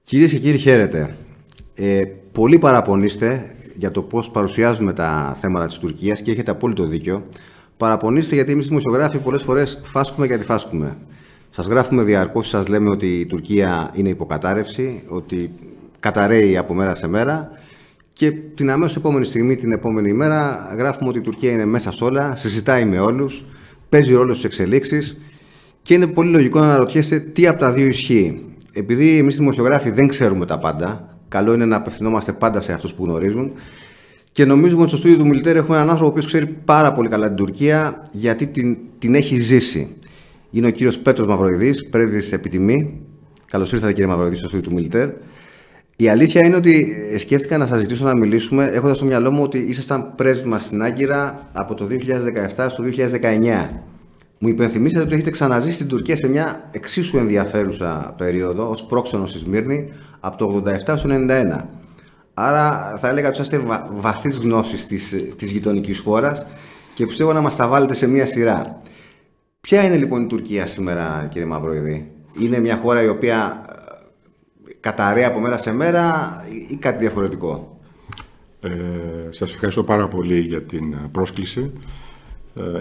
Κυρίες και κύριοι, χαίρετε. Πολλοί παραπονείστε για το πώς παρουσιάζουμε τα θέματα της Τουρκίας και έχετε απόλυτο δίκιο. Παραπονείστε γιατί εμείς δημοσιογράφοι πολλές φορές φάσκουμε γιατί φάσκουμε. Σας γράφουμε διαρκώς, σας λέμε ότι η Τουρκία είναι υποκατάρρευση, ότι καταραίει από μέρα σε μέρα και την αμέσως επόμενη στιγμή, την επόμενη ημέρα, γράφουμε ότι η Τουρκία είναι μέσα σε όλα, συζητάει με όλους, παίζει ρόλο στις εξελίξεις και είναι πολύ λογικό να αναρωτιέσαι τι από τα δύο ισχύει. Επειδή εμείς οι δημοσιογράφοι δεν ξέρουμε τα πάντα, καλό είναι να απευθυνόμαστε πάντα σε αυτούς που γνωρίζουν και νομίζουμε ότι στο στούντιο του Μιλιτέρ έχουμε έναν άνθρωπο που ξέρει πάρα πολύ καλά την Τουρκία γιατί την έχει ζήσει. Είναι ο κύριος Πέτρος Μαυροειδής, πρέσβης επί τιμή. Καλώς ήρθατε, κύριε Μαυροειδή, στο στούντιο του Μιλιτέρ. Η αλήθεια είναι ότι σκέφτηκα να σας ζητήσω να μιλήσουμε έχοντας στο μυαλό μου ότι ήσασταν πρέσβης μας στην Άγκυρα από το 2017 στο 2019. Μου υπενθυμίσατε ότι έχετε ξαναζήσει την Τουρκία σε μια εξίσου ενδιαφέρουσα περίοδο ως πρόξενος στη Σμύρνη από το 87 στο 91. Άρα θα έλεγα ότι είστε βαθύς γνώσης της γειτονικής χώρας και πιστεύω να μας τα βάλετε σε μια σειρά. Ποια είναι λοιπόν η Τουρκία σήμερα, κύριε Μαυροειδή? Είναι μια χώρα η οποία καταραίει από μέρα σε μέρα ή κάτι διαφορετικό? Σας ευχαριστώ πάρα πολύ για την πρόσκληση.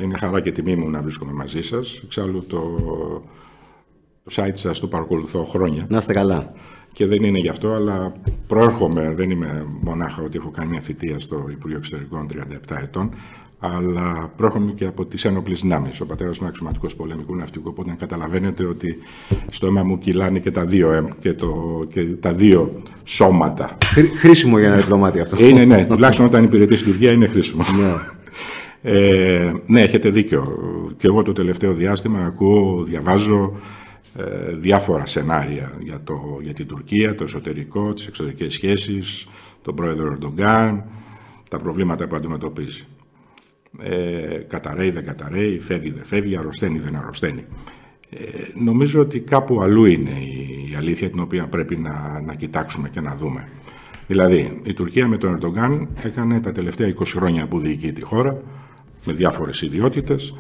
Είναι χαρά και τιμή μου να βρίσκομαι μαζί σας. Εξάλλου το site σας το παρακολουθώ χρόνια. Να είστε καλά. Και δεν είναι γι' αυτό, αλλά προέρχομαι, δεν είμαι μονάχα ότι έχω κάνει μια θητεία στο Υπουργείο Εξωτερικών 37 ετών, αλλά προέρχομαι και από τις ένοπλες δυνάμεις. Ο πατέρας μου είναι αξιωματικός πολεμικού ναυτικού, οπότε καταλαβαίνετε ότι στο αίμα μου κυλάνε και τα δύο σώματα. Χρήσιμο για ένα διπλωμάτι αυτό. Είναι, ναι, τουλάχιστον όταν υπηρετεί στην Τουρκία είναι χρήσιμο. Ναι, έχετε δίκιο. Και εγώ το τελευταίο διάστημα ακούω, διαβάζω διάφορα σενάρια για την Τουρκία, το εσωτερικό, τις εξωτερικές σχέσεις, τον πρόεδρο Ερντογκάν, τα προβλήματα που αντιμετωπίζει. Καταραίει, δεν καταραίει, φεύγει, δεν φεύγει, αρρωσταίνει, δεν αρρωσταίνει. Νομίζω ότι κάπου αλλού είναι η αλήθεια την οποία πρέπει να κοιτάξουμε και να δούμε. Δηλαδή, η Τουρκία με τον Ερντογκάν έκανε τα τελευταία 20 χρόνια που διοικεί τη χώρα, με διάφορες ιδιότητες,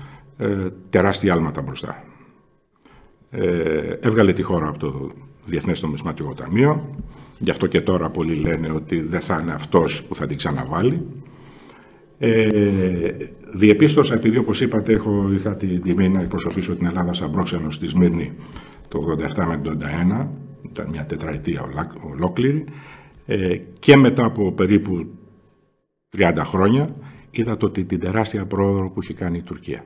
τεράστια άλματα μπροστά. Έβγαλε τη χώρα από το Διεθνές Νομισματικό Ταμείο, γι' αυτό και τώρα πολλοί λένε ότι δεν θα είναι αυτός που θα την ξαναβάλει. Διεπίστωσα, επειδή όπως είπατε είχα την τιμή να εκπροσωπήσω την Ελλάδα σαν πρόξενος στη Σμύρνη το 87 με το 91, ήταν μια τετραετία ολόκληρη, και μετά από περίπου 30 χρόνια είδα την τεράστια πρόοδο που έχει κάνει η Τουρκία.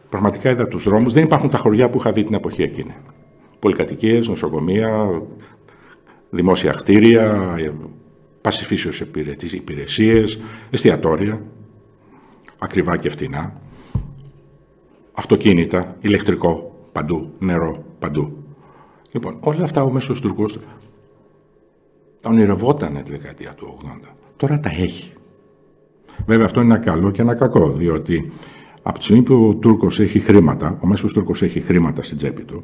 Πραγματικά είδα τους δρόμους, δεν υπάρχουν τα χωριά που είχα δει την εποχή εκείνη. Πολυκατοικίες, νοσοκομεία, δημόσια κτίρια, πάση φύσεως υπηρεσίες, εστιατόρια, ακριβά και φτηνά, αυτοκίνητα, ηλεκτρικό παντού, νερό παντού. Λοιπόν, όλα αυτά ο μέσος Τουρκός τα ονειρευόταν τη δεκαετία του 80. Τώρα τα έχει. Βέβαια αυτό είναι ένα καλό και ένα κακό, διότι από τη στιγμή που ο Τούρκος έχει χρήματα, ο μέσος Τούρκος έχει χρήματα στην τσέπη του,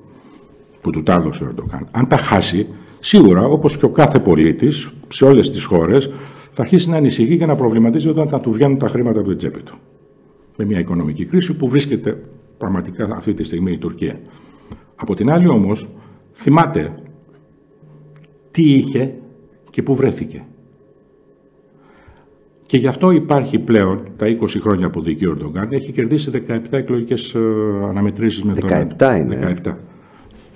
που του τα έδωσε ο Ερντογκάν, αν τα χάσει, σίγουρα όπως και ο κάθε πολίτης σε όλες τις χώρες θα αρχίσει να ανησυχεί και να προβληματίζεται όταν του βγαίνουν τα χρήματα από την τσέπη του. Με μια οικονομική κρίση που βρίσκεται πραγματικά αυτή τη στιγμή η Τουρκία. Από την άλλη όμως, θυμάται τι είχε και πού βρέθηκε. Και γι' αυτό υπάρχει πλέον, τα 20 χρόνια που διοικεί ο Ερντογκάν, έχει κερδίσει 17 εκλογικές αναμετρήσεις με τον 17 είναι. 17.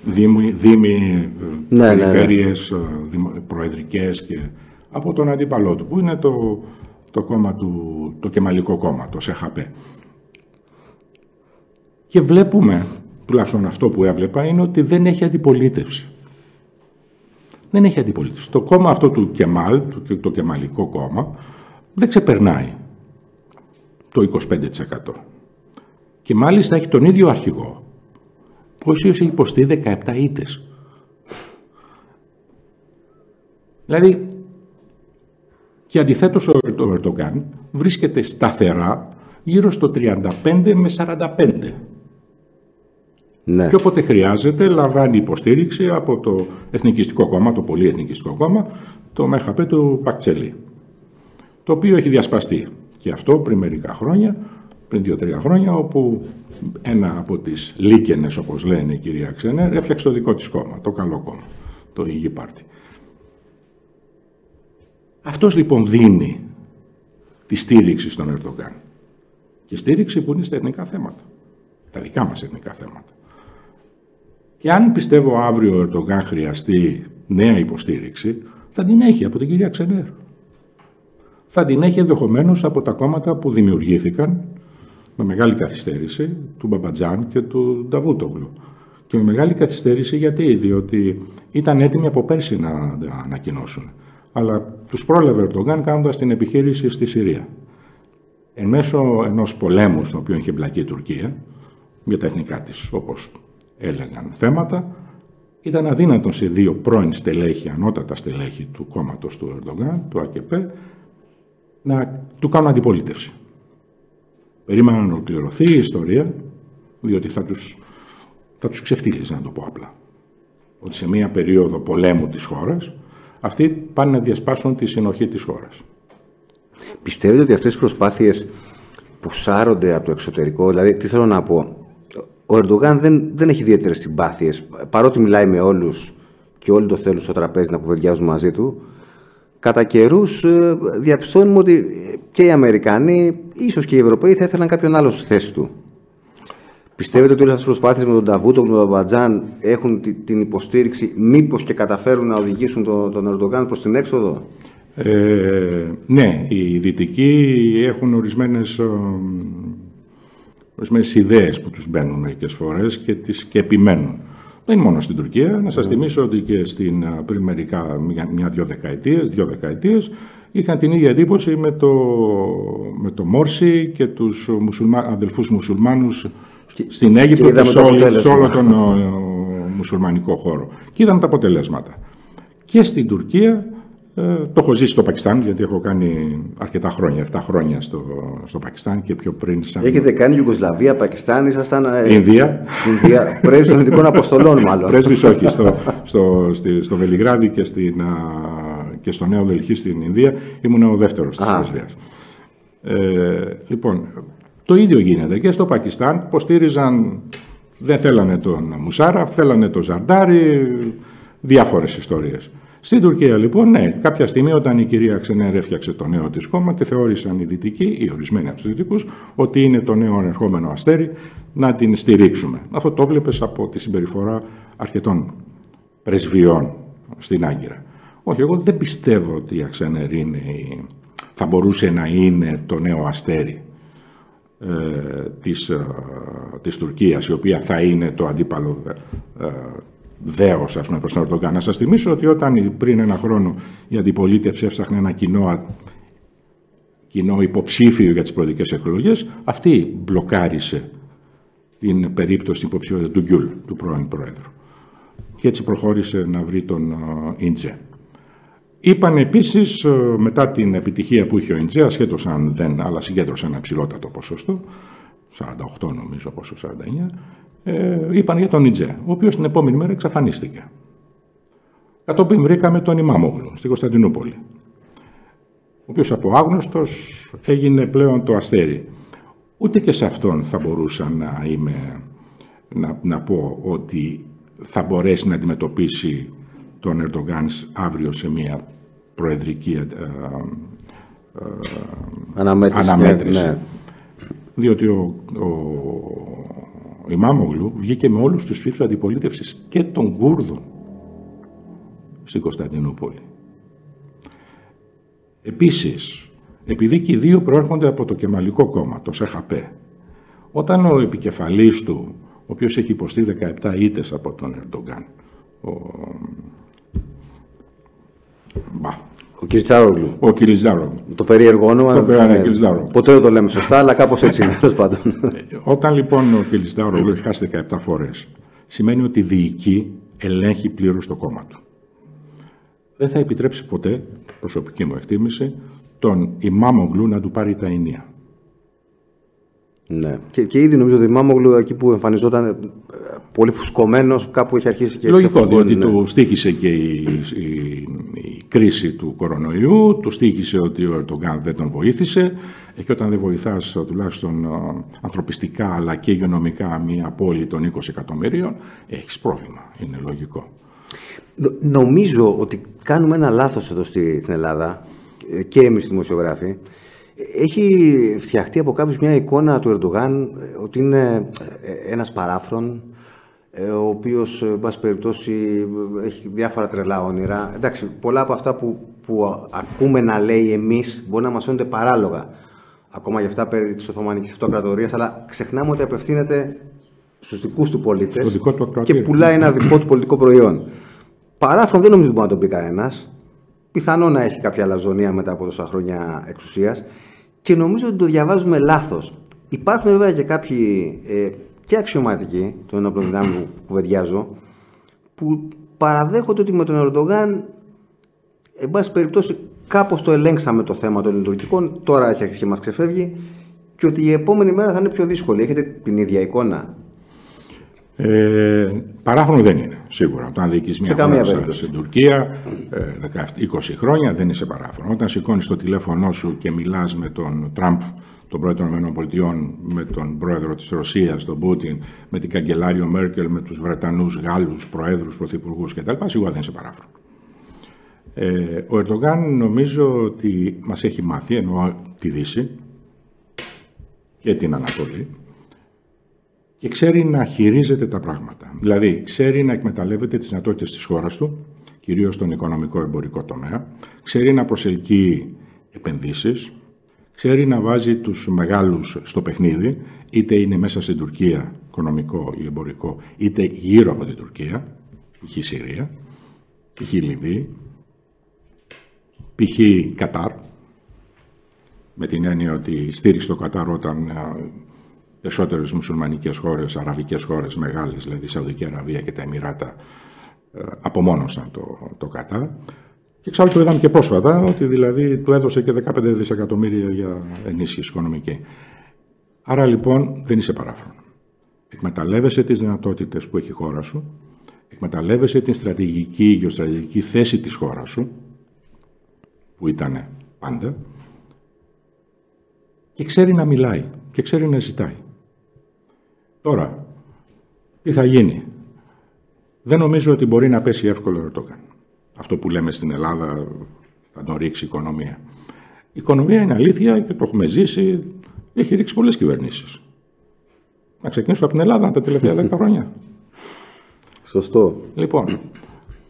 Δήμοι, περιφέρειες, προεδρικές και από τον αντίπαλό του, που είναι το κόμμα το Κεμαλικό κόμμα, το ΣΕΧΑΠΕ. Και βλέπουμε, τουλάχιστον αυτό που έβλεπα, είναι ότι δεν έχει αντιπολίτευση. Δεν έχει αντιπολίτευση. Το κόμμα αυτό του Κεμάλ, το Κεμαλικό κόμμα, δεν ξεπερνάει το 25%. Και μάλιστα έχει τον ίδιο αρχηγό, που έχει υποστεί 17 ήττες. Δηλαδή, και αντιθέτως ο Ερντογκάν βρίσκεται σταθερά γύρω στο 35 με 45. Ναι. Και όποτε χρειάζεται λαμβάνει υποστήριξη από το Εθνικιστικό κόμμα, το πολύ Εθνικιστικό κόμμα, το ΜΕΧΑΠΕ του Πακτσελή, το οποίο έχει διασπαστεί και αυτό πριν μερικά χρόνια, πριν 2-3 χρόνια, όπου ένα από τις λίκενες, όπως λένε η κυρία Ξενέρ, έφτιαξε το δικό της κόμμα, το καλό κόμμα, το Υγιή Πάρτι. Αυτός λοιπόν δίνει τη στήριξη στον Ερντογάν. Και στήριξη που είναι στα εθνικά θέματα. Τα δικά μας εθνικά θέματα. Και αν πιστεύω αύριο ο Ερντογάν χρειαστεί νέα υποστήριξη, θα την έχει από την κυρία Ξενέρ. Θα την έχει ενδεχομένως από τα κόμματα που δημιουργήθηκαν με μεγάλη καθυστέρηση, του Μπαμπατζάν και του Νταβούτογλου. Και με μεγάλη καθυστέρηση γιατί, διότι ήταν έτοιμοι από πέρσι να ανακοινώσουν. Αλλά τους πρόλαβε ο Ερντογάν κάνοντας την επιχείρηση στη Συρία. Εν μέσω ενός πολέμου στον οποίο είχε εμπλακεί η Τουρκία, για τα εθνικά της, όπως έλεγαν, θέματα, ήταν αδύνατον σε δύο πρώην στελέχη, ανώτατα στελέχη του κόμματος του Ερντογάν, του ΑΚΕΠΕ, να του κάνουν αντιπολίτευση. Περίμεναν να ολοκληρωθεί η ιστορία, διότι θα τους ξεφτύλιζε, να το πω απλά. Ότι σε μία περίοδο πολέμου της χώρας, αυτοί πάνε να διασπάσουν τη συνοχή της χώρας. Πιστεύετε ότι αυτές οι προσπάθειες που σάρονται από το εξωτερικό, δηλαδή τι θέλω να πω, ο Ερντογάν δεν έχει ιδιαίτερες συμπάθειες, παρότι μιλάει με όλους και όλοι το θέλουν στο τραπέζι να κουβεντιάζουν μαζί του, κατά καιρούς διαπιστώνουμε ότι και οι Αμερικανοί, ίσως και οι Ευρωπαίοι, θα ήθελαν κάποιον άλλο στη θέση του. Πιστεύετε ότι όλες αυτές τις προσπάθειες με τον Νταβούτογλου και τον Μπαμπατζάν έχουν την υποστήριξη, μήπως και καταφέρουν να οδηγήσουν τον Ερντογάν προς την έξοδο? Ναι, οι Δυτικοί έχουν ορισμένες ιδέες που τους μπαίνουν μερικές φορές και επιμένουν. Δεν είναι μόνο στην Τουρκία. Να σας θυμίσω ότι και πριν μερικά, δύο δεκαετίες, είχαν την ίδια εντύπωση με το Μόρσι και τους αδελφούς μουσουλμάνους στην Αίγυπτο και σε όλο τον μουσουλμανικό χώρο. Και είδαμε τα αποτελέσματα. Και στην Τουρκία, το έχω ζήσει στο Πακιστάν, γιατί έχω κάνει αρκετά χρόνια, 7 χρόνια στο Πακιστάν και πιο πριν. Έχετε κάνει Ιουγκοσλαβία, Πακιστάν, ήσασταν. Ινδία. Πρέσβης των Ειδικών Αποστολών, μάλλον. Πρέσβης, όχι. Στο Βελιγράδι και στο Νέο Δελχή στην Ινδία ήμουν ο δεύτερος της πρεσβείας. Λοιπόν, το ίδιο γίνεται και στο Πακιστάν. Υποστήριζαν, δεν θέλανε τον Μουσάραφ, θέλανε τον Ζαρντάρι, διάφορες ιστορίες. Στην Τουρκία, λοιπόν, ναι, κάποια στιγμή όταν η κυρία Ξενέρ έφτιαξε το νέο της κόμμα, τη θεώρησαν οι Δυτικοί, ή ορισμένοι από τους Δυτικούς, ότι είναι το νέο ανερχόμενο αστέρι, να την στηρίξουμε. Αυτό το βλέπεις από τη συμπεριφορά αρκετών πρεσβειών στην Άγκυρα. Όχι, εγώ δεν πιστεύω ότι η Ξενέρ θα μπορούσε να είναι το νέο αστέρι της Τουρκίας, η οποία θα είναι το αντίπαλο δέος, ας πούμε, προς τον Ερντογάν. Να σας θυμίσω ότι όταν πριν ένα χρόνο η αντιπολίτευση έψαχνε ένα κοινό υποψήφιο για τις προεδρικές εκλογές, αυτή μπλοκάρισε την περίπτωση υποψηφιότητα του Γκιούλ, του πρώην Πρόεδρου. Και έτσι προχώρησε να βρει τον Ιντζέ. Είπαν επίσης, μετά την επιτυχία που είχε ο Ιντζέ, ασχέτως αν δεν, αλλά συγκέντρωσε ένα υψηλότατο ποσοστό, 48 νομίζω, πόσο 49, είπαν για τον Ιντζέ, ο οποίος την επόμενη μέρα εξαφανίστηκε. Κατόπιν βρήκαμε τον Ιμάμογλου στη Κωνσταντινούπολη, ο οποίος από άγνωστος έγινε πλέον το αστέρι. Ούτε και σε αυτόν θα μπορούσα να πω ότι θα μπορέσει να αντιμετωπίσει τον Ερντογάν αύριο σε μια προεδρική αναμέτρηση. Ναι. Διότι ο Ιμάμογλου βγήκε με όλους τους φίλους αντιπολίτευσης και των Κούρδων στην Κωνσταντινούπολη. Επίσης, επειδή και οι δύο προέρχονται από το Κεμαλικό κόμμα, το ΣΕΧΑΠΕ, όταν ο επικεφαλής του, ο οποίος έχει υποστεί 17 ήττες από τον Ερντογάν, ο Κιλιτζάρογλου. Ο Κιλιτζάρογλου. Το περίεργο όνομα. Ποτέ δεν το λέμε σωστά, αλλά κάπως έτσι είναι, τέλος πάντων. Όταν λοιπόν ο Κιλιτζάρογλου έχει χάσει 17 φορές, σημαίνει ότι διοικεί, ελέγχει πλήρως το κόμμα του. Δεν θα επιτρέψει ποτέ, προσωπική μου εκτίμηση, τον Ιμάμογλου να του πάρει τα ενία. Ναι. Και ήδη νομίζω ότι ο Ιμάμογλου εκεί που εμφανιζόταν πολύ φουσκωμένος, κάπου έχει αρχίσει και λογικό, διότι του στοίχησε και η κρίση του κορονοϊού, του στοίχησε ότι ο Ερντογάν δεν τον βοήθησε, και όταν δεν βοηθάς τουλάχιστον ανθρωπιστικά αλλά και υγειονομικά μια πόλη των 20 εκατομμυρίων, έχεις πρόβλημα. Είναι λογικό. Νομίζω ότι κάνουμε ένα λάθος εδώ στην Ελλάδα. και εμείς οι δημοσιογράφοι, έχει φτιαχτεί από κάποιους μια εικόνα του Ερντογάν ότι είναι ένας παράφρον, ο οποίος, εν πάση περιπτώσει, έχει διάφορα τρελά όνειρα. Εντάξει, πολλά από αυτά που ακούμε να λέει εμείς μπορεί να μας φαίνονται παράλογα, ακόμα για αυτά περί της Οθωμανικής Αυτοκρατορίας, αλλά ξεχνάμε ότι απευθύνεται στους δικούς του πολίτες και πουλάει ένα δικό του πολιτικό προϊόν. Παράφρον δεν νομίζω ότι μπορεί να το πει κανένας. Πιθανό να έχει κάποια αλαζονία μετά από τόσα χρόνια εξουσίας και νομίζω ότι το διαβάζουμε λάθος. Υπάρχουν βέβαια και κάποιοι και αξιωματικοί των ενόπλων δυνάμεων που κουβεντιάζω, που παραδέχονται ότι με τον Ερντογάν, εν πάση περιπτώσει, κάπως το ελέγξαμε το θέμα των τουρκικών, τώρα έχει αρχίσει και μας ξεφεύγει και ότι η επόμενη μέρα θα είναι πιο δύσκολη. Έχετε την ίδια εικόνα? Παράφρονο δεν είναι, σίγουρα. Όταν διοικείς μια χώρα στην Τουρκία 20 χρόνια δεν είσαι παράφρονο. Όταν σηκώνεις το τηλέφωνό σου και μιλάς με τον Τραμπ, τον πρόεδρο των ΗΠΑ, με τον πρόεδρο της Ρωσίας, τον Πούτιν, με την καγκελάριο Μέρκελ, με τους Βρετανούς, Γάλλους, προέδρους, πρωθυπουργούς κτλ., σίγουρα δεν είσαι παράφρονο. Ο Ερντογάν νομίζω ότι μας έχει μάθει, εννοώ τη Δύση και την Ανατολή, και ξέρει να χειρίζεται τα πράγματα. Δηλαδή, ξέρει να εκμεταλλεύεται τις δυνατότητες της χώρας του, κυρίως στον οικονομικό-εμπορικό τομέα, ξέρει να προσελκύει επενδύσεις, ξέρει να βάζει τους μεγάλους στο παιχνίδι, είτε είναι μέσα στην Τουρκία, οικονομικό ή εμπορικό, είτε γύρω από την Τουρκία, π.χ. Συρία, π.χ. Λιβύη, π.χ. Κατάρ, με την έννοια ότι στήριξε το Κατάρ όταν περισσότερες μουσουλμανικές χώρες, αραβικές χώρες μεγάλες, δηλαδή η Σαουδική Αραβία και τα Εμιράτα, απομόνωσαν το Κατάρ. Και εξάλλου το είδαμε και πρόσφατα, ότι δηλαδή του έδωσε και 15 δισεκατομμύρια για ενίσχυση οικονομική. Άρα λοιπόν δεν είσαι παράφρονο. Εκμεταλλεύεσαι τις δυνατότητες που έχει η χώρα σου, εκμεταλλεύεσαι την στρατηγική, γεωστρατηγική θέση της χώρας σου, που ήταν πάντα, και ξέρει να μιλάει και ξέρει να ζητάει. Τώρα, τι θα γίνει? Δεν νομίζω ότι μπορεί να πέσει εύκολο ο Ερντογάν. Αυτό που λέμε στην Ελλάδα, θα τον ρίξει η οικονομία. Η οικονομία είναι αλήθεια και το έχουμε ζήσει, έχει ρίξει πολλές κυβερνήσεις. Να ξεκινήσω από την Ελλάδα τα τελευταία 10 χρόνια. Σωστό. Λοιπόν,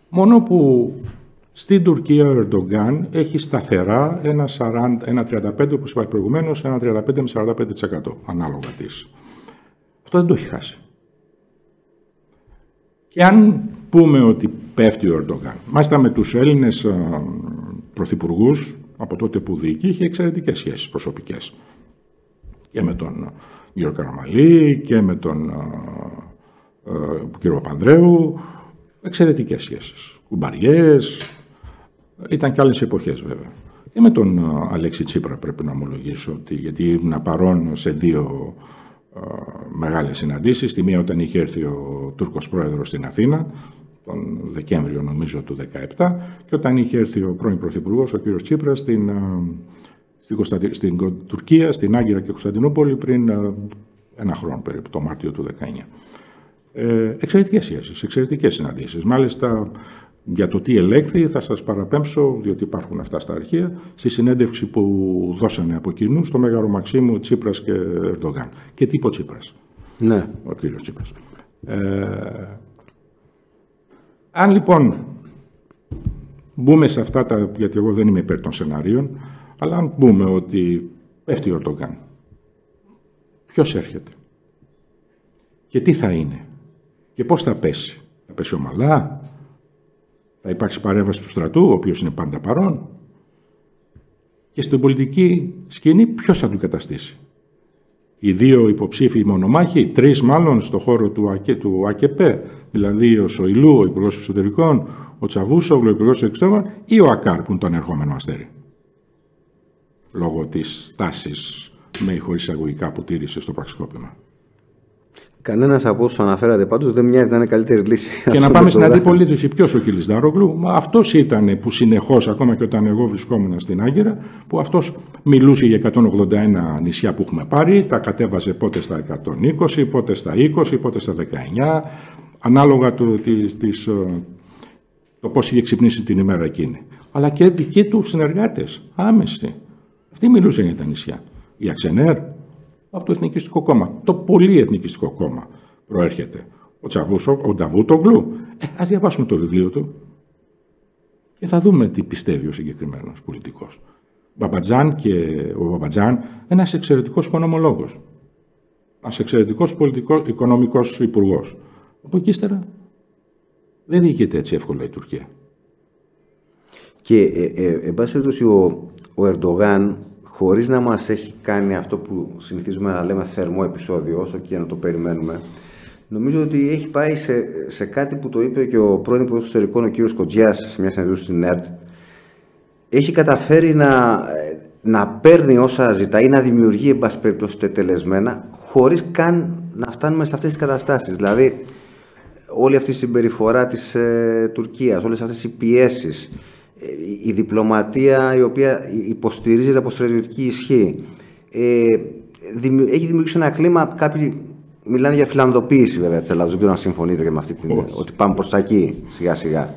μόνο που στην Τουρκία ο Ερντογάν έχει σταθερά ένα 35%, όπως είπα προηγουμένως, ένα 35 με 45% ανάλογα της. Αυτό δεν το έχει χάσει. Και αν πούμε ότι πέφτει ο Ερντογάν, μάλιστα με τους Έλληνες πρωθυπουργούς από τότε που διοικεί, είχε εξαιρετικές σχέσεις προσωπικές. Και με τον κύριο Καραμαλή και με τον κύριο Παπανδρέου, εξαιρετικές σχέσεις. Κουμπαριές, ήταν και άλλες εποχές βέβαια. Και με τον Αλέξη Τσίπρα πρέπει να ομολογήσω, ότι, γιατί ήμουν παρόν σε δύο μεγάλες συναντήσεις. Τη μία όταν είχε έρθει ο Τούρκος πρόεδρος στην Αθήνα, τον Δεκέμβριο νομίζω του 2017, και όταν είχε έρθει ο πρώην πρωθυπουργός, ο κύριος Τσίπρας, στην Τουρκία, στην Άγκυρα και Κωνσταντινούπολη πριν ένα χρόνο περίπου, το Μάρτιο του 2019. Εξαιρετικές σχέσεις, εξαιρετικές συναντήσεις. Μάλιστα, για το τι ελέγχθη θα σας παραπέμψω, διότι υπάρχουν αυτά στα αρχεία, στη συνέντευξη που δώσανε από κοινού στο Μέγαρο Μαξίμου Τσίπρας και Ερντογάν. Και τι είπε ο Τσίπρας? Ναι. Ο κύριος Τσίπρας. Αν λοιπόν μπούμε σε αυτά τα, γιατί εγώ δεν είμαι υπέρ των σενάριων, αλλά αν πούμε ότι πέφτει ο Ερντογάν, ποιος έρχεται και τι θα είναι και πώς θα πέσει? Θα πέσει ομαλά? Θα υπάρξει παρέμβαση του στρατού, ο οποίος είναι πάντα παρόν? Και στην πολιτική σκηνή ποιος θα του καταστήσει? Οι δύο υποψήφοι μονομάχοι, τρεις μάλλον, στο χώρο του ΑΚΕΠΕ, δηλαδή ο Σοηλού, ο Υπουργός Εξωτερικών, ο Τσαβούσογλου, ο Υπουργός Εξωτερικών, ή ο Ακάρ, που είναι το ανερχόμενο αστέρι, λόγω της στάσης με ή χωρίς εισαγωγικά που τήρησε στο πραξικόπημα. Κανένας από όσους αναφέρατε πάντως δεν μοιάζει να είναι καλύτερη λύση. Και να πάμε στην αντιπολίτευση. Ποιος? Ο Κιλισδάρογλου. Αυτός ήταν που συνεχώς, ακόμα και όταν εγώ βρισκόμουν στην Άγκυρα, που αυτός μιλούσε για 181 νησιά που έχουμε πάρει, τα κατέβαζε πότε στα 120, πότε στα 20, πότε στα 19, ανάλογα το πώς είχε ξυπνήσει την ημέρα εκείνη. αλλά και δικοί του συνεργάτες, άμεση. Αυτοί μιλούσαν για τα νησιά. Η Αξενέρ από το Εθνικιστικό Κόμμα, το πολύ Εθνικιστικό Κόμμα προέρχεται. Ο Νταβούτογλου, ας διαβάσουμε το βιβλίο του και θα δούμε τι πιστεύει ο συγκεκριμένος πολιτικός. Ο Μπαμπατζάν, ένας εξαιρετικός οικονομολόγος, ένας εξαιρετικός οικονομικός υπουργός. Από εκεί ύστερα δεν διοικείται έτσι εύκολα η Τουρκία. Και εν πάση περιπτώσει ο Ερντογάν, χωρίς να μας έχει κάνει αυτό που συνηθίζουμε να λέμε θερμό επεισόδιο, όσο και να το περιμένουμε, νομίζω ότι έχει πάει σε κάτι που το είπε και ο πρώην Υπουργός Εξωτερικών, ο κύριος Κοτζιάς, σε μια συνέντευξη στην ΕΡΤ. Έχει καταφέρει να παίρνει όσα ζητάει ή να δημιουργεί, εν πάση περιπτώσει, τετελεσμένα, χωρίς καν να φτάνουμε σε αυτές τις καταστάσεις. Δηλαδή, όλη αυτή η συμπεριφορά της Τουρκίας, όλες αυτές οι πιέσεις, η διπλωματία η οποία υποστηρίζεται από στρατιωτική ισχύ, έχει δημιουργήσει ένα κλίμα. Κάποιοι μιλάνε για φιλανδοποίηση βέβαια της Ελλάδας. Δεν ξέρω αν συμφωνείτε και με αυτή την. Ότι πάμε προς τα εκεί σιγά σιγά.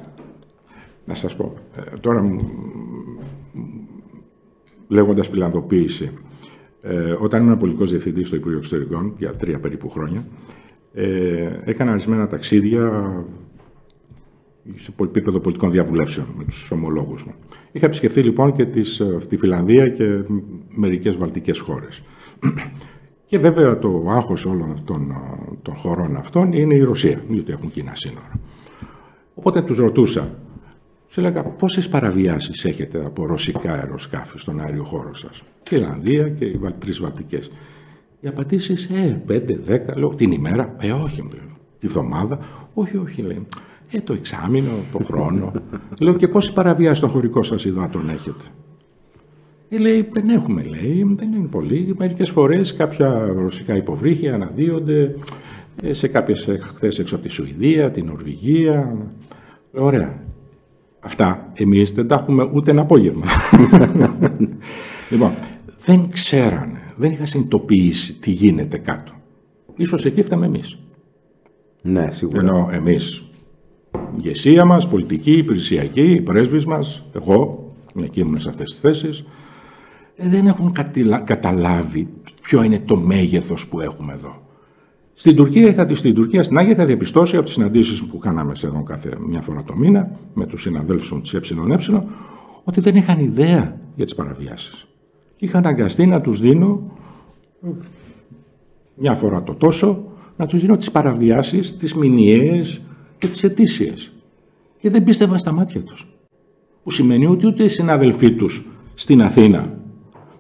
Να σας πω. Τώρα, λέγοντας φιλανδοποίηση, όταν ήμουν πολιτικός διευθυντής στο Υπουργείο Εξωτερικών για 3 περίπου χρόνια, έκανα ορισμένα ταξίδια σε επίπεδο πολιτικών διαβουλεύσεων με τους ομολόγους μου. Είχα επισκεφθεί λοιπόν και τη Φιλανδία και μερικές βαλτικές χώρες. Και βέβαια το άγχος όλων των χωρών αυτών είναι η Ρωσία, γιατί έχουν κοινά σύνορα. Οπότε τους ρωτούσα, τους έλεγα πόσες παραβιάσεις έχετε από ρωσικά αεροσκάφη στον αέριο χώρο σας. Φιλανδία και οι 3 βαλτικές. Οι απαντήσεις, 5, 10, λέω, την ημέρα. Όχι, τη βδομάδα. Όχι, λέει. Το εξάμηνο, το χρόνο. Λέω, και πόσες παραβιάσεις στον χωρικό σας υδάτων έχετε. Λέει, δεν έχουμε, λέει, δεν είναι πολύ. Μερικές φορές κάποια ρωσικά υποβρύχια αναδύονται σε κάποιες εκθέσεις έξω από τη Σουηδία, την Νορβηγία. Ωραία. Αυτά εμείς δεν τα έχουμε ούτε ένα απόγευμα. Λοιπόν, δεν ξέρανε, δεν είχα συνειδητοποιήσει τι γίνεται κάτω. Ίσως εκεί φτάμε εμείς. Ναι, σίγουρα. Ενώ εμείς, η ηγεσία μας, πολιτική, υπηρεσιακή, οι πρέσβεις μας, εγώ, μια και ήμουν σε αυτές τις θέσεις, δεν έχουν καταλάβει ποιο είναι το μέγεθος που έχουμε εδώ. Στην Τουρκία, στην Άγια, είχα διαπιστώσει από τις συναντήσεις που κάναμε σχεδόν κάθε μια φορά το μήνα με τους συναδέλφους της ΕΕ, ότι δεν είχαν ιδέα για τις παραβιάσεις. Και είχα αναγκαστεί να τους δίνω μια φορά το τόσο, να τους δίνω τις παραβιάσεις, τις μηνιαίες και τις ετήσιες. Και δεν πίστευα στα μάτια τους. Που σημαίνει ότι ούτε οι συναδελφοί τους στην Αθήνα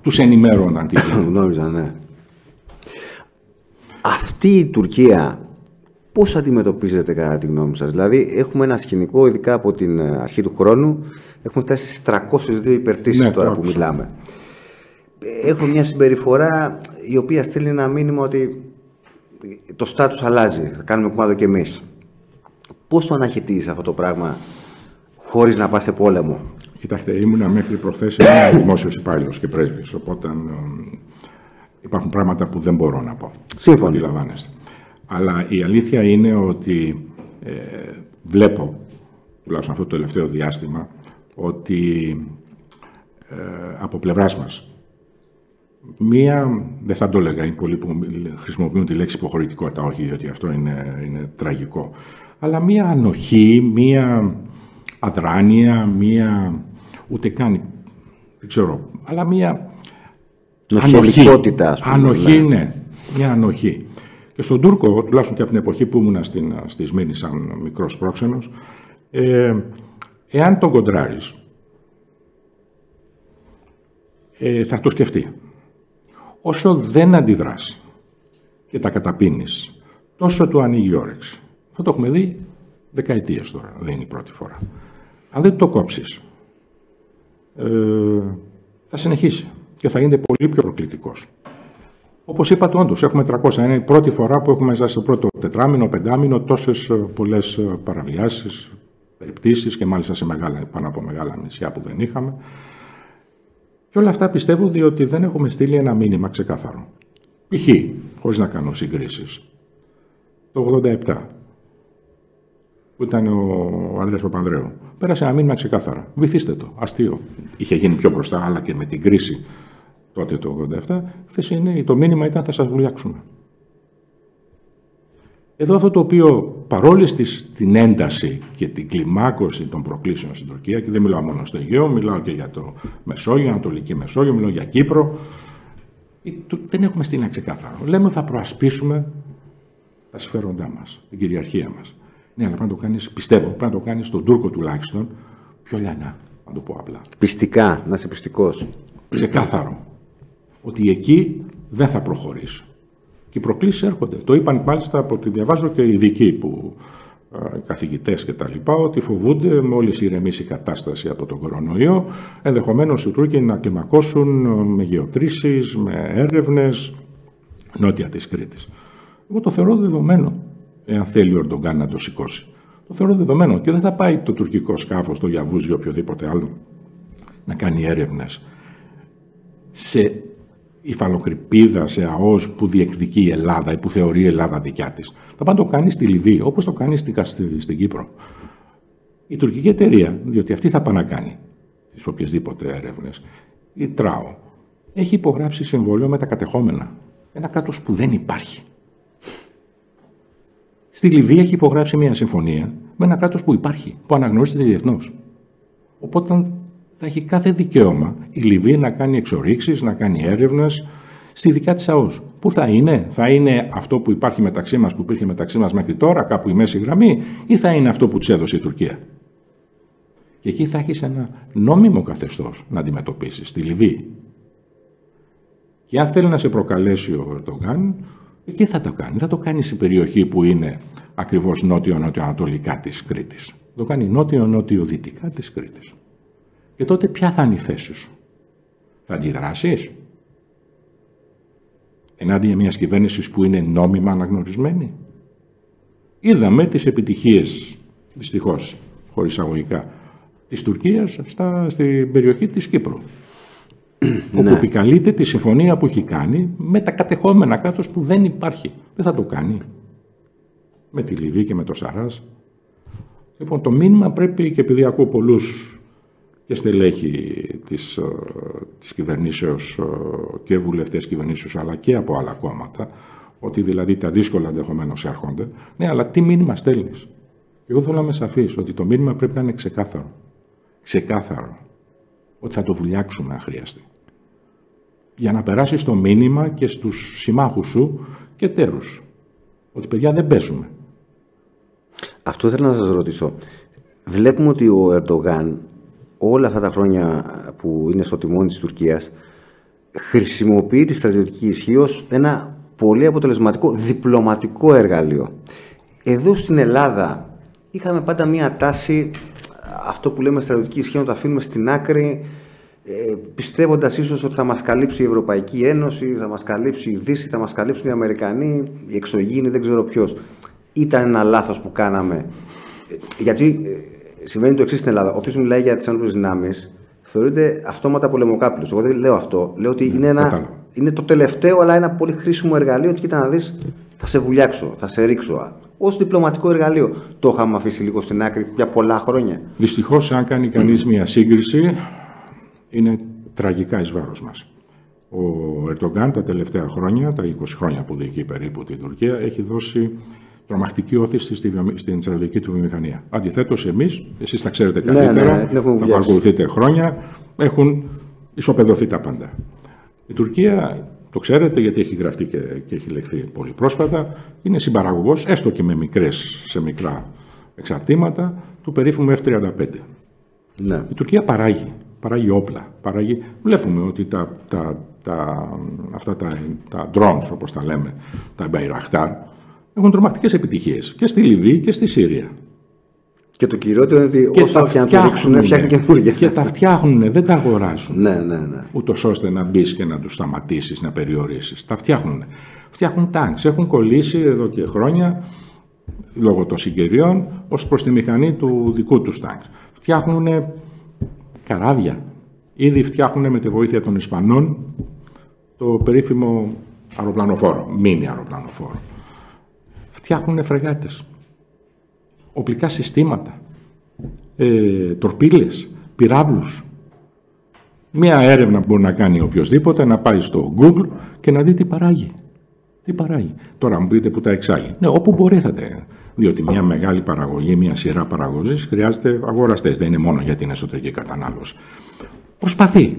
τους ενημέρωναν τι γίνεται. Γνώριζαν, ναι. Αυτή η Τουρκία πώς αντιμετωπίζεται κατά τη γνώμη σας? Δηλαδή έχουμε ένα σκηνικό, ειδικά από την αρχή του χρόνου, έχουμε φτάσει στις 302 υπερτήσεις τώρα που μιλάμε. Έχουν μια συμπεριφορά η οποία στέλνει ένα μήνυμα ότι το στάτους αλλάζει, θα κάνουμε κομμάτι και εμείς. Πώς το αναχαιτείς αυτό το πράγμα χωρίς να πας σε πόλεμο? Κοιτάξτε, ήμουνα μέχρι προχθές ένα δημόσιος υπάλληλος και πρέσβης, οπότε υπάρχουν πράγματα που δεν μπορώ να πω. Σύμφωνα. Αντιλαμβάνεστε. Αλλά η αλήθεια είναι ότι βλέπω, τουλάχιστον αυτό το τελευταίο διάστημα, ότι από πλευράς μας, δεν θα το έλεγα, είναι πολλοί που χρησιμοποιούν τη λέξη υποχωρητικότητα, όχι, διότι αυτό είναι τραγικό, αλλά μία ανοχή, μία αδράνεια, μία, ούτε καν, δεν ξέρω, αλλά μία ανοχή, ναι, μια ανοχή. Και στον Τούρκο, τουλάχιστον και από την εποχή που ήμουν στη Σμήνη σαν μικρός πρόξενος, εάν τον κοντράρεις, θα το σκεφτεί. Όσο δεν αντιδράσει και τα καταπίνεις, τόσο του ανοίγει η όρεξη. Αυτό το έχουμε δει δεκαετίες τώρα, δεν είναι η πρώτη φορά. Αν δεν το κόψεις, θα συνεχίσει και θα γίνεται πολύ πιο προκλητικός. Όπως είπατε, όντως, έχουμε 300. Είναι η πρώτη φορά που έχουμε στο πρώτο τετράμινο, πεντάμινο, τόσες πολλές παραβιάσεις, περιπτήσεις και μάλιστα πάνω από μεγάλα νησιά που δεν είχαμε. Και όλα αυτά πιστεύω διότι δεν έχουμε στείλει ένα μήνυμα ξεκάθαρο. Π.χ., χωρίς να κάνω συγκρίσεις, το 87, που ήταν ο Ανδρέας Παπανδρέου. Πέρασε ένα μήνυμα ξεκάθαρα. Βυθίστε το. Αστείο. Είχε γίνει πιο μπροστά, αλλά και με την κρίση τότε το 1987. Το μήνυμα ήταν θα σας βουλιάξουμε. Εδώ αυτό το οποίο παρόλη την ένταση και την κλιμάκωση των προκλήσεων στην Τουρκία, και δεν μιλάω μόνο στο Αιγαίο, μιλάω και για το Μεσόγειο, Ανατολική Μεσόγειο, μιλάω για Κύπρο, δεν έχουμε στείλει ένα ξεκάθαρο. Λέμε ότι θα προασπίσουμε τα συμφέροντά μας, την κυριαρχία μας. Ναι, αλλά πρέπει να το κάνεις, πιστεύω, πρέπει να το κάνεις στον Τούρκο τουλάχιστον πιο λιανά, να το πω απλά. Πιστικά, να είσαι πιστικός. Ξεκάθαρο. Ότι εκεί δεν θα προχωρήσω. Και οι προκλήσεις έρχονται. Το είπαν μάλιστα από ό,τι διαβάζω και οι ειδικοί που καθηγητές και τα λοιπά, ότι φοβούνται μόλις ηρεμήσει η κατάσταση από τον κορονοϊό, ενδεχομένως οι Τούρκοι να κλιμακώσουν με γεωτρήσεις, με έρευνες νότια της Κρήτης. Εγώ το θεωρώ δεδομένο, εάν θέλει ο Ερντογκάν να το σηκώσει. Το θεωρώ δεδομένο και δεν θα πάει το τουρκικό σκάφος, το Γιαβούζι ή οποιοδήποτε άλλο να κάνει έρευνες σε υφαλοκρηπίδα, σε ΑΟΣ που διεκδικεί η Ελλάδα ή που θεωρεί η Ελλάδα δικιά της. Θα πάει να το κάνει στη Λιβύη, όπως το κάνει στην Κύπρο. Η τουρκική εταιρεία, διότι αυτή θα πάει να κάνει τις οποιασδήποτε έρευνες, η ΤΡΑΟ, έχει υπογράψει συμβόλαιο με τα κατεχόμενα. Ένα κράτος που δεν υπάρχει. Στη Λιβύη έχει υπογράψει μια συμφωνία με ένα κράτος που υπάρχει, που αναγνωρίζεται διεθνώς. Οπότε θα έχει κάθε δικαίωμα η Λιβύη να κάνει εξορίξεις, να κάνει έρευνες στη δικιά της ΑΟΣ. Πού θα είναι αυτό που υπάρχει μεταξύ μας, που υπήρχε μεταξύ μας μέχρι τώρα, κάπου η μέση γραμμή, ή θα είναι αυτό που της έδωσε η Τουρκία. Και εκεί θα έχεις ένα νόμιμο καθεστώς να αντιμετωπίσεις, στη Λιβύη. Και αν θέλει να σε προκαλέσει ο Ερντογκάν, εκεί θα το κάνει. Θα το κάνει σε περιοχή που είναι ακριβώς νότιο-νότιο-ανατολικά της Κρήτης. Θα το κάνει νότιο-νότιο-δυτικά της Κρήτης. Και τότε ποια θα είναι η θέση σου? Θα αντιδράσεις ενάντια μιας κυβέρνησης που είναι νόμιμα αναγνωρισμένη? Είδαμε τις επιτυχίες, δυστυχώς, χωρίς αγωγικά, της Τουρκίας στην περιοχή της Κύπρου. Όπου επικαλείται τη συμφωνία που έχει κάνει με τα κατεχόμενα κράτος που δεν υπάρχει. Δεν θα το κάνει με τη Λιβύη και με το Σαράζ. Λοιπόν, το μήνυμα πρέπει, και επειδή ακούω πολλούς και στελέχη της κυβερνήσεως και βουλευτές κυβερνήσεως, αλλά και από άλλα κόμματα, ότι δηλαδή τα δύσκολα ενδεχομένως έρχονται. Ναι, αλλά τι μήνυμα στέλνεις? Εγώ θέλω να είμαι σαφής ότι το μήνυμα πρέπει να είναι ξεκάθαρο. Ξεκάθαρο. Ότι θα το βουλιάξουμε αν χρειαστεί. Για να περάσεις το μήνυμα και στους συμμάχους σου και εταίρους. Ότι παιδιά δεν παίζουμε. Αυτό θέλω να σας ρωτήσω. Βλέπουμε ότι ο Ερντογκάν όλα αυτά τα χρόνια που είναι στο τιμόνι της Τουρκίας χρησιμοποιεί τη στρατιωτική ισχύ ως ένα πολύ αποτελεσματικό διπλωματικό εργαλείο. Εδώ στην Ελλάδα είχαμε πάντα μία τάση, αυτό που λέμε στρατιωτική ισχύ, να το αφήνουμε στην άκρη, πιστεύοντας ίσως ότι θα μας καλύψει η Ευρωπαϊκή Ένωση, θα μας καλύψει η Δύση, θα μας καλύψουν οι Αμερικανοί, οι εξωγήινοι, δεν ξέρω ποιος. Ήταν ένα λάθος που κάναμε. Γιατί συμβαίνει το εξής στην Ελλάδα. Όποιος μιλάει για τις άνοπλες δυνάμεις θεωρείται αυτόματα πολεμοκάπηλος. Εγώ δεν λέω αυτό. Λέω ότι είναι το τελευταίο, αλλά ένα πολύ χρήσιμο εργαλείο. Ότι κοίτα να δεις, θα σε βουλιάξω, θα σε ρίξω. Ως διπλωματικό εργαλείο. Το είχαμε αφήσει λίγο στην άκρη για πολλά χρόνια. Δυστυχώς, αν κάνει κανείς μια σύγκριση, είναι τραγικά εις βάρος μας. Ο Ερντογκάν τα τελευταία χρόνια, τα 20 χρόνια που διοικεί περίπου την Τουρκία, έχει δώσει τρομακτική όθηση στην στρατιωτική του βιομηχανία. Αντιθέτως, εσείς τα ξέρετε καλύτερα, θα παρακολουθείτε χρόνια, έχουν ισοπεδωθεί τα πάντα. Η Τουρκία, το ξέρετε γιατί έχει γραφτεί και έχει λεχθεί πολύ πρόσφατα, είναι συμπαραγωγός, έστω και σε μικρά εξαρτήματα, του περίφημου F-35. Ναι. Η Τουρκία παράγει όπλα. Βλέπουμε ότι αυτά τα drones, όπως τα λέμε, τα Bayraktar, έχουν τρομακτικές επιτυχίες και στη Λιβύη και στη Συρία. Και το κυριότερο είναι ότι όσο και να το ρίξουν, φτιάχνουν καινούργια. Και τα φτιάχνουν, δεν τα αγοράζουν. Ναι. Ούτως ώστε να μπεις και να τους σταματήσεις, να περιορίσεις. Τα φτιάχνουν. Φτιάχνουν τάγκς. Έχουν κολλήσει εδώ και χρόνια, λόγω των συγκαιριών, ως προς τη μηχανή του δικού τους τάγκς. Φτιάχνουν καράβια. Ήδη φτιάχνουν με τη βοήθεια των Ισπανών το περίφημο αεροπλανοφόρο, μίνι αεροπλανοφόρο. Φτιάχνουν φρεγάτες. οπλικά συστήματα, τορπίλες, πυράβλους. Μία έρευνα που μπορεί να κάνει οποιοσδήποτε, να πάει στο Google και να δει τι παράγει. Τι παράγει. Τώρα μου πείτε που τα εξάγει. Ναι, όπου μπορείτε. Διότι μια μεγάλη παραγωγή, μια σειρά παραγωγής χρειάζεται αγοραστές. Δεν είναι μόνο για την εσωτερική κατανάλωση. Προσπαθεί.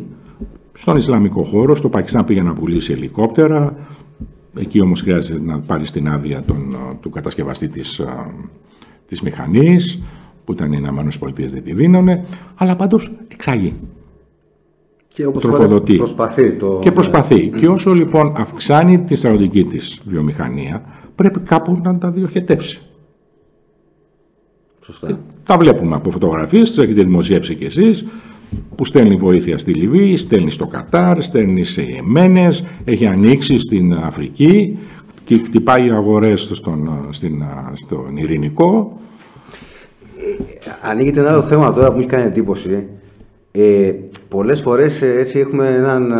Στον Ισλαμικό χώρο, στο Πακιστάν πήγε να πουλήσει ελικόπτερα. Εκεί όμως χρειάζεται να πάρει την άδεια του κατασκευαστή της μηχανής, που ήταν οι Ηνωμένες Πολιτείες, δεν τη δίνανε. Αλλά πάντως εξάγει. Και όπως τροφοδοτεί. Προσπαθεί. Και όσο λοιπόν αυξάνει τη στρατιωτική της βιομηχανία, πρέπει κάπου να τα διοχετεύσει. Σωστά. Τα βλέπουμε από φωτογραφίες, τις έχετε δημοσιεύσει κι εσείς, που στέλνει βοήθεια στη Λιβύη, στέλνει στο Κατάρ, στέλνει σε Ιεμένες, έχει ανοίξει στην Αφρική και χτυπάει αγορές στον Ειρηνικό. Ανοίγεται ένα άλλο θέμα τώρα που μου έχει κάνει εντύπωση. Πολλές φορές έτσι έχουμε έναν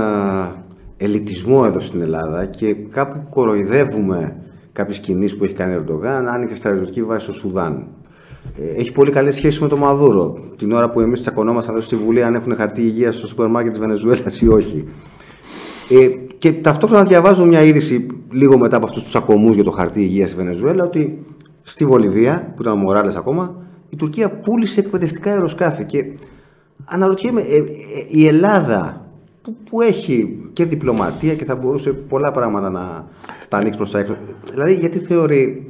ελιτισμό εδώ στην Ελλάδα και κάπου κοροϊδεύουμε κάποιες κινήσεις που έχει κάνει ο Ερντογάν, άνοιγε στρατιωτική βάση στο Σουδάν. Έχει πολύ καλές σχέσεις με τον Μαδούρο. Την ώρα που εμείς τσακωνόμαστε εδώ στη Βουλή αν έχουν χαρτί υγείας στο σούπερ μάρκετ της Βενεζουέλας ή όχι. Και ταυτόχρονα διαβάζω μια είδηση λίγο μετά από αυτούς τους τσακωμούς για το χαρτί υγείας στη Βενεζουέλα ότι στη Βολιβία, που ήταν ο Μοράλες ακόμα, η Τουρκία πούλησε εκπαιδευτικά αεροσκάφη. Και αναρωτιέμαι, η Ελλάδα που έχει και διπλωματία και θα μπορούσε πολλά πράγματα να τα ανοίξει προς τα έξω. Δηλαδή, γιατί θεωρεί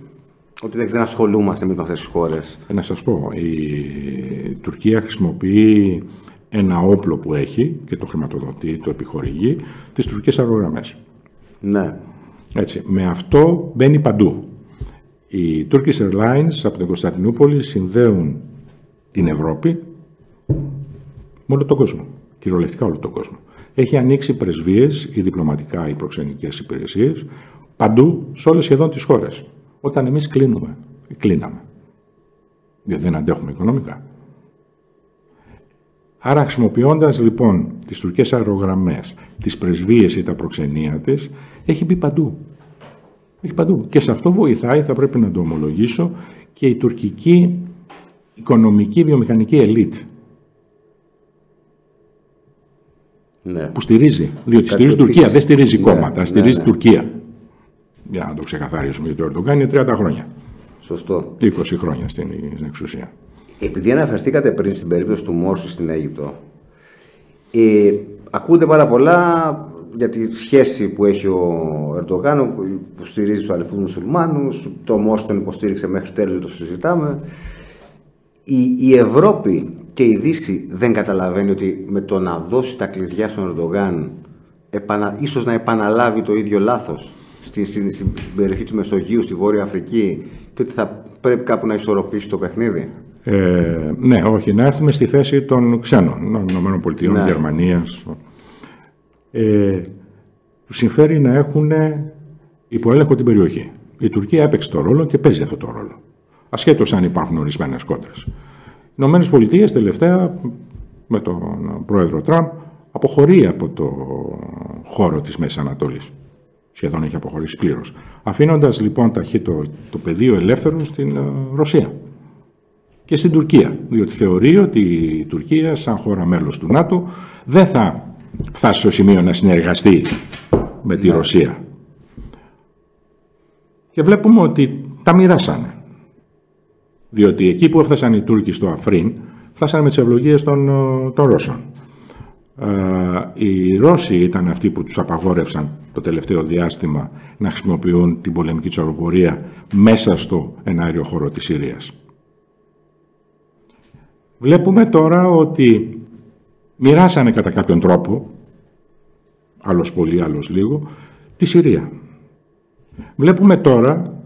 ότι δεν ασχολούμαστε με αυτές τις χώρες? Να σας πω, η Τουρκία χρησιμοποιεί ένα όπλο που έχει και το χρηματοδοτεί, το επιχορηγεί, τις τουρκικές αερογραμμές. Ναι. Έτσι, με αυτό μπαίνει παντού. Οι Turkish Airlines από την Κωνσταντινούπολη συνδέουν την Ευρώπη με όλο τον κόσμο, κυριολεκτικά όλο τον κόσμο. Έχει ανοίξει πρεσβείες ή διπλωματικά ή προξενικές υπηρεσίες παντού, σε όλες σχεδόν τις χώρες. Όταν εμείς κλείναμε. Γιατί δεν αντέχουμε οικονομικά. Άρα χρησιμοποιώντας λοιπόν τις τουρκικές αερογραμμές, τις πρεσβείες ή τα προξενία της, έχει μπει παντού. Έχει παντού. Και σε αυτό βοηθάει, θα πρέπει να το ομολογήσω, και η τουρκική οικονομική βιομηχανική ελίτ. Ναι. Που στηρίζει. Διότι στηρίζει Τουρκία, δεν στηρίζει κόμματα, στηρίζει Τουρκία. Για να το ξεκαθαρίσουμε, γιατί το Ερντογάν είναι 30 χρόνια. Σωστό. 20 χρόνια στην εξουσία. Επειδή αναφερθήκατε πριν στην περίπτωση του Μόρση στην Αίγυπτο, ακούγονται πάρα πολλά για τη σχέση που έχει ο Ερντογάν, που στηρίζει τους αληθούς μουσουλμάνους, το Μόρση τον υποστήριξε μέχρι τέλος, το συζητάμε. Η Ευρώπη και η Δύση δεν καταλαβαίνει ότι με το να δώσει τα κλειδιά στον Ερντογάν ίσως να επαναλάβει το ίδιο λάθος στην περιοχή της Μεσογείου, στη Βόρεια Αφρική, και ότι θα πρέπει κάπου να ισορροπήσει το παιχνίδι? Ναι, όχι, να έρθουμε στη θέση των ξένων, των ΗΠΑ, ναι. Γερμανίας. Τους συμφέρει να έχουν υποέλεγχο την περιοχή. Η Τουρκία έπαιξε το ρόλο και παίζει αυτό το ρόλο. Ασχέτως αν υπάρχουν ορισμένες κόντρες. Οι ΗΠΑ τελευταία, με τον πρόεδρο Τραμπ, αποχωρεί από το χώρο της Μέσης Ανατολής. Σχεδόν έχει αποχωρήσει πλήρως. Αφήνοντας λοιπόν το πεδίο ελεύθερο στην Ρωσία και στην Τουρκία. Διότι θεωρεί ότι η Τουρκία, σαν χώρα μέλος του ΝΑΤΟ, δεν θα φτάσει στο σημείο να συνεργαστεί με τη Ρωσία. Και βλέπουμε ότι τα μοιράσανε. Διότι εκεί που έφτασαν οι Τούρκοι στο Αφρίν, φτάσανε με τις ευλογίες των Ρώσων. Οι Ρώσοι ήταν αυτοί που τους απαγόρευσαν το τελευταίο διάστημα να χρησιμοποιούν την πολεμική τους αεροπορία μέσα στο εναέριο χώρο της Συρίας. Βλέπουμε τώρα ότι μοιράσανε κατά κάποιον τρόπο, άλλος πολύ, άλλος λίγο, τη Συρία. Βλέπουμε τώρα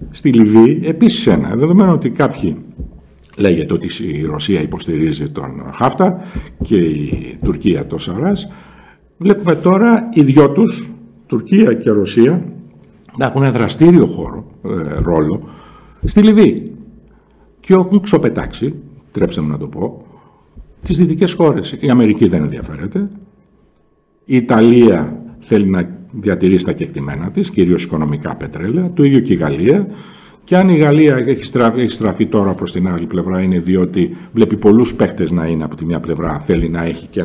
στη Λιβύη επίσης ένα, δεδομένου ότι κάποιοι λέγεται ότι η Ρωσία υποστηρίζει τον Χάφτα και η Τουρκία το Σαράς. Βλέπουμε τώρα οι δυο τους, Τουρκία και Ρωσία, να έχουν δραστήριο ρόλο στη Λιβύη. Και έχουν ξοπετάξει, τρέψτε μου να το πω, τις δυτικές χώρες. Η Αμερική δεν ενδιαφέρεται. Η Ιταλία θέλει να διατηρήσει τα κεκτημένα της, κυρίως οικονομικά πετρέλαια. Το ίδιο και η Γαλλία. Και αν η Γαλλία έχει στραφεί τώρα προς την άλλη πλευρά, είναι διότι βλέπει πολλούς παίκτες να είναι από τη μια πλευρά, θέλει να έχει και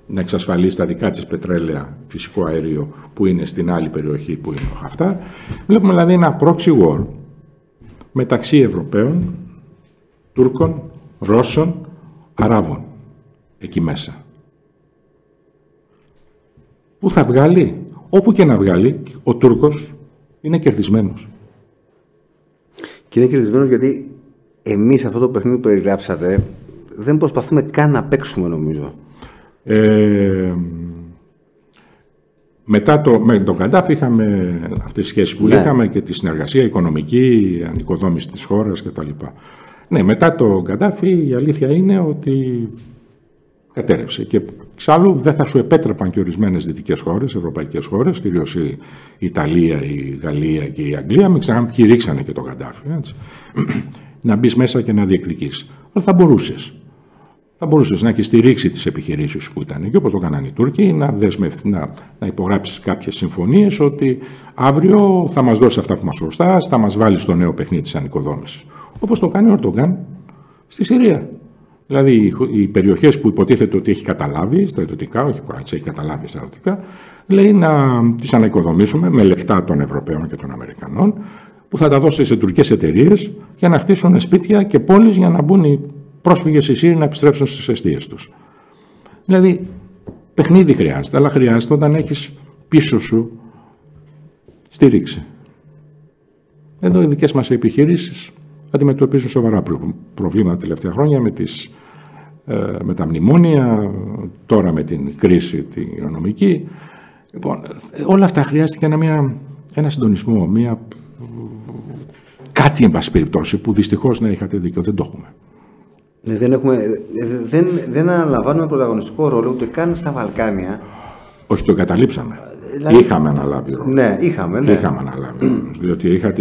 να εξασφαλίσει τα δικά της πετρέλαια, φυσικό αέριο που είναι στην άλλη περιοχή που είναι ο Χαφτάρ. Βλέπουμε δηλαδή ένα proxy war μεταξύ Ευρωπαίων, Τούρκων, Ρώσων, Αράβων εκεί μέσα. Πού θα βγάλει? Όπου και να βγάλει, ο Τούρκος είναι κερδισμένος. Και είναι κερδισμένος γιατί εμείς αυτό το παιχνίδι που περιγράψατε δεν προσπαθούμε καν να παίξουμε, νομίζω. Μετά τον Καντάφη είχαμε αυτές τις σχέσεις που είχαμε και τη συνεργασία οικονομική, ανοικοδόμηση της χώρας κτλ. Ναι, μετά τον Καντάφη η αλήθεια είναι ότι κατέρευσε και εξάλλου δεν θα σου επέτρεπαν και ορισμένες δυτικές χώρες, ευρωπαϊκές χώρες, κυρίως η Ιταλία, η Γαλλία και η Αγγλία, μην ξεχνάμε ποιοι ρίξανε και τον Καντάφη, έτσι, να μπεις μέσα και να διεκδικείς. Αλλά θα μπορούσες. Θα μπορούσες να έχεις στηρίξει τις επιχειρήσεις που ήταν και όπως το έκαναν οι Τούρκοι, να υπογράψεις κάποιες συμφωνίες ότι αύριο θα μας δώσεις αυτά που μας χρωστάς, θα μας βάλεις στο νέο παιχνίδι της ανοικοδόμησης. Όπως το κάνει ο Ερντογκάν στη Συρία. Δηλαδή οι περιοχές που υποτίθεται ότι έχει καταλάβει στρατιωτικά, όχι που τις έχει καταλάβει στρατιωτικά, λέει να τις ανοικοδομήσουμε με λεφτά των Ευρωπαίων και των Αμερικανών, που θα τα δώσει σε τουρκικές εταιρείες για να χτίσουν σπίτια και πόλεις για να μπουν οι πρόσφυγες στη Σύρια να επιστρέψουν στις αιστείες τους. Δηλαδή, παιχνίδι χρειάζεται, αλλά χρειάζεται όταν έχεις πίσω σου στήριξη. Εδώ οι δικές μας επιχειρήσεις αντιμετωπίζουν σοβαρά προβλήματα τα τελευταία χρόνια με τα μνημόνια, τώρα με την κρίση την υγειονομική. Λοιπόν, όλα αυτά χρειάζεται ένα συντονισμό, κάτι εν πάση περιπτώσει που δυστυχώς να είχατε δίκιο, δεν το έχουμε. Δεν αναλαμβάνουμε πρωταγωνιστικό ρόλο ούτε καν στα Βαλκάνια. Όχι, το εγκαταλείψαμε. Δηλαδή, είχαμε αναλάβει ρόλο. Ναι, είχαμε αναλάβει ρόλο. Διότι είχα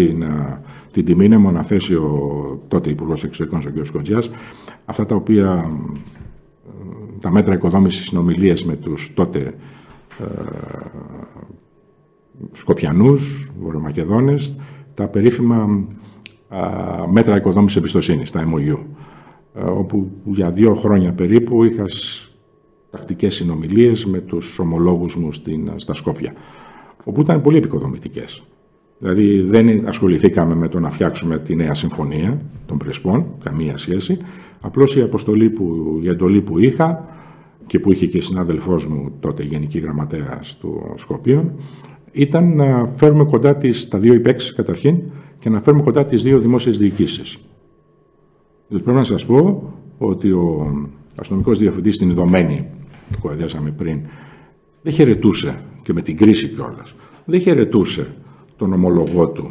την τιμή να θέσει ο τότε Υπουργός Εξωτερικών, ο κ. Σκοτζιάς, αυτά τα οποία τα μέτρα οικοδόμησης συνομιλίες με τους τότε Σκοπιανούς, Βορειομακεδόνες, τα περίφημα μέτρα οικοδόμησης εμπιστοσύνης, τα MOU, όπου για 2 χρόνια περίπου είχα τακτικές συνομιλίες με τους ομολόγους μου στα Σκόπια, όπου ήταν πολύ επικοδομητικές. Δηλαδή δεν ασχοληθήκαμε με το να φτιάξουμε τη νέα συμφωνία των Πρεσπών, καμία σχέση. Απλώς η εντολή που είχα και που είχε και συνάδελφός μου τότε Γενική Γραμματέας του Σκοπίων ήταν να φέρουμε κοντά τα 2 υπέξεις καταρχήν και να φέρουμε κοντά τις 2 δημόσιες διοικήσεις. Δηλαδή πρέπει να σας πω ότι ο αστυνομικός διευθυντής στην Ιδωμένη, που εδέσαμε πριν, δεν χαιρετούσε, και με την κρίση κιόλας, δεν χαιρετούσε τον ομολογό του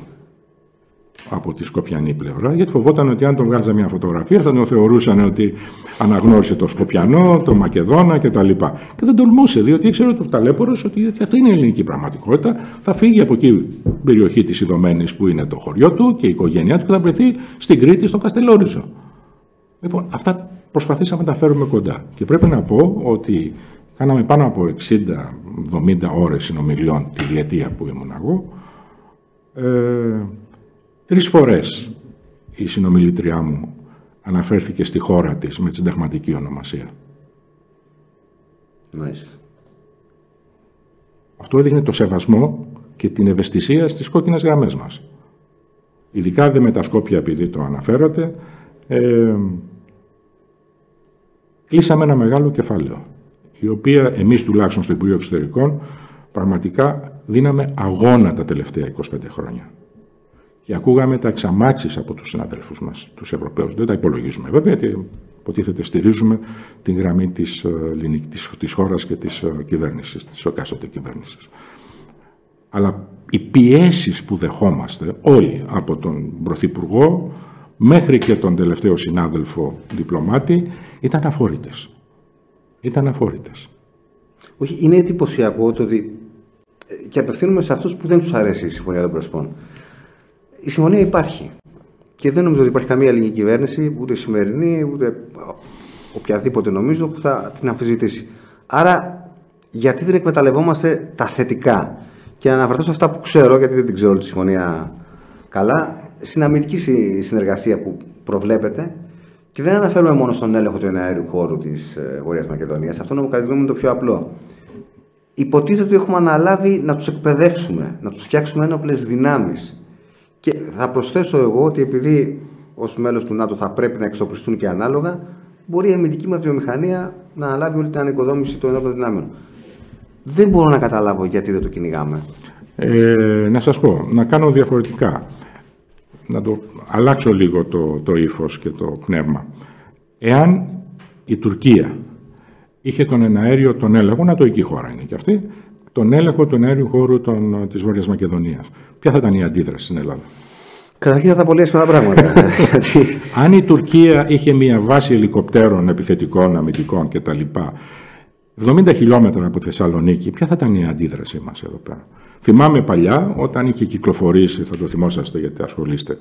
από τη σκοπιανή πλευρά, γιατί φοβόταν ότι αν τον βγάζα μια φωτογραφία θα τον θεωρούσαν ότι αναγνώρισε το Σκοπιανό, το Μακεδόνα κτλ. Και δεν τολμούσε, διότι ήξερε ότι ο ταλέπορος ότι αυτή είναι η ελληνική πραγματικότητα. Θα φύγει από εκεί την περιοχή της Ιδωμένης που είναι το χωριό του και η οικογένειά του και θα βρεθεί στην Κρήτη, στο Καστελόριζο. Λοιπόν, αυτά προσπαθήσαμε να τα φέρουμε κοντά. Και πρέπει να πω ότι κάναμε πάνω από 60-70 ώρες συνομιλιών τη διετία που ήμουν εγώ. 3 φορές η συνομιλήτριά μου αναφέρθηκε στη χώρα της με τη συνταγματική ονομασία. Μάλιστα. Αυτό έδειχνε το σεβασμό και την ευαισθησία στις κόκκινες γραμμές μας. Ειδικά δε με τα Σκόπια, επειδή το αναφέρατε, κλείσαμε ένα μεγάλο κεφάλαιο, η οποία εμείς τουλάχιστον στο Υπουργείο Εξωτερικών πραγματικά δίναμε αγώνα τα τελευταία 25 χρόνια. Και ακούγαμε τα εξαμάξεις από τους συναδέλφους μας, τους Ευρωπαίους. Δεν τα υπολογίζουμε βέβαια, γιατί υποτίθεται στηρίζουμε την γραμμή της χώρας και της κυβέρνησης, της εκάστοτε κυβέρνησης. Αλλά οι πιέσεις που δεχόμαστε όλοι, από τον Πρωθυπουργό μέχρι και τον τελευταίο συνάδελφο διπλωμάτη, ήταν αφόρητες. Ήταν αφόρητες. Όχι, είναι εντυπωσιακό το ότι, και απευθύνουμε σε αυτούς που δεν τους αρέσει η Συμφωνία των Πρεσπών. Η συμφωνία υπάρχει. Και δεν νομίζω ότι υπάρχει καμία ελληνική κυβέρνηση, ούτε σημερινή, ούτε οποιαδήποτε νομίζω, που θα την αμφισβητήσει. Άρα, γιατί δεν εκμεταλλευόμαστε τα θετικά? Και να αναφερθώ σε αυτά που ξέρω, γιατί δεν την ξέρω τη συμφωνία καλά. συναμυντική συνεργασία που προβλέπεται. Και δεν αναφέρουμε μόνο στον έλεγχο του εναέριου χώρου της Βόρειας Μακεδονίας. Αυτό είναι το πιο απλό. Υποτίθεται ότι έχουμε αναλάβει να τους εκπαιδεύσουμε, να τους φτιάξουμε ένοπλες δυνάμεις. Και θα προσθέσω εγώ ότι επειδή ως μέλος του ΝΑΤΟ θα πρέπει να εξοπλιστούν και ανάλογα, μπορεί η αμυντική μας βιομηχανία να αναλάβει όλη την ανοικοδόμηση των ενόπλων δυνάμεων. Δεν μπορώ να καταλάβω γιατί δεν το κυνηγάμε. Να σας πω, να κάνω διαφορετικά. Να το αλλάξω λίγο το ύφος και το πνεύμα. Εάν η Τουρκία είχε τον εναέριο τον έλεγχο, νατοϊκή χώρα είναι και αυτή, τον έλεγχο του εναέριου χώρου της Βόρειας Μακεδονίας, ποια θα ήταν η αντίδραση στην Ελλάδα? Καταρχήν θα ήταν πολύ εύκολα πράγματα. Αν η Τουρκία είχε μια βάση ελικοπτέρων επιθετικών, αμυντικών κτλ. 70 χιλιόμετρα από Θεσσαλονίκη, ποια θα ήταν η αντίδρασή μας εδώ πέρα? Θυμάμαι παλιά, όταν είχε κυκλοφορήσει, θα το θυμόσαστε γιατί ασχολείστε